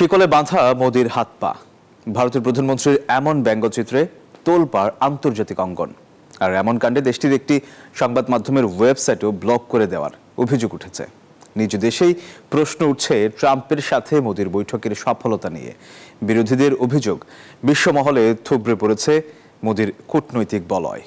শিকলে বাঁধা মোদির হাত পা। ভারতের প্রধানমন্ত্রীর এমন ব্যঙ্গচিত্রে তোলপাড় আন্তর্জাতিক অঙ্গন। আর এমন কাণ্ডে দেশটির একটি সংবাদ মাধ্যমের ওয়েবসাইটও ব্লক করে দেওয়ার অভিযোগ উঠেছে। নিজ দেশেই প্রশ্ন উঠছে ট্রাম্পের সাথে মোদির বৈঠকের সফলতা নিয়ে। বিরোধীদের অভিযোগ, বিশ্বমহলে থুবড়ে পড়েছে মোদির কূটনৈতিক বলয়।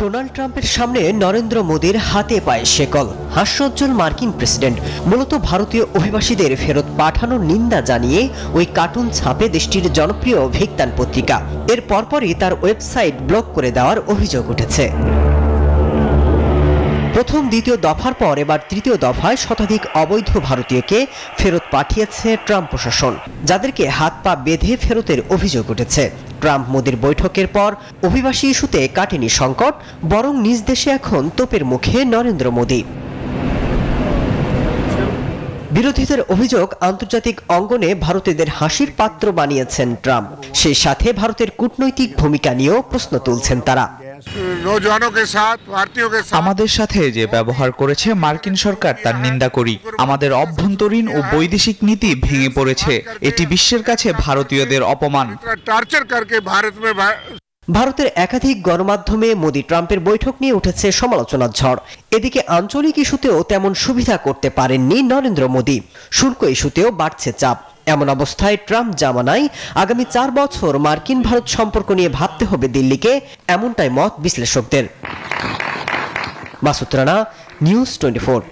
ডোনাল্ড ট্রাম্পের সামনে নরেন্দ্র মোদির হাতে পায়ে শেকল। হাস্যোজ্জ্বল মার্কিন প্রেসিডেন্ট মূলত ভারতীয় অভিবাসীদের ফেরত পাঠানোর নিন্দা জানিয়ে ওই কার্টুন ছাপে দেশটির জনপ্রিয় ভিক্তান পত্রিকা। এর পরপরই তার ওয়েবসাইট ব্লক করে দেওয়ার অভিযোগ উঠেছে। প্রথম দ্বিতীয় দফার পর এবার তৃতীয় দফায় শতাধিক অবৈধ ভারতীয়কে ফেরত পাঠিয়েছে ট্রাম্প প্রশাসন, যাদেরকে হাত পা বেঁধে ফেরতের অভিযোগ উঠেছে। ট্রাম্প মোদির বৈঠকের পর অভিবাসী ইস্যুতে কাটেনি সংকট, বরং নিজ দেশে এখন তোপের মুখে নরেন্দ্র মোদি। বিরোধীদের অভিযোগ, আন্তর্জাতিক অঙ্গনে ভারতীয়দের হাসির পাত্র বানিয়েছেন ট্রাম্প। সেই সাথে ভারতের কূটনৈতিক ভূমিকা নিয়েও প্রশ্ন তুলছেন তারা। আমাদের সাথে যে ব্যবহার করেছে মার্কিন সরকার তার নিন্দা করি। আমাদের অভ্যন্তরীণ ও বৈদেশিক নীতি ভেঙে পড়েছে। এটি বিশ্বের কাছে ভারতীয়দের অপমান। ভারতের একাধিক গণমাধ্যমে মোদি ট্রাম্পের বৈঠক নিয়ে উঠেছে সমালোচনার ঝড়। এদিকে আঞ্চলিক ইস্যুতেও তেমন সুবিধা করতে পারেননি নরেন্দ্র মোদি। শুল্ক ইস্যুতেও বাড়ছে চাপ। এমন অবস্থায় ট্রাম্প জামানায় আগামী 4 বছর মার্কিন ভারত সম্পর্ক নিয়ে ভাবতে হবে দিল্লিকে, এমনটাই মত বিশ্লেষকদের। মাসুদ রানা, নিউজ 24।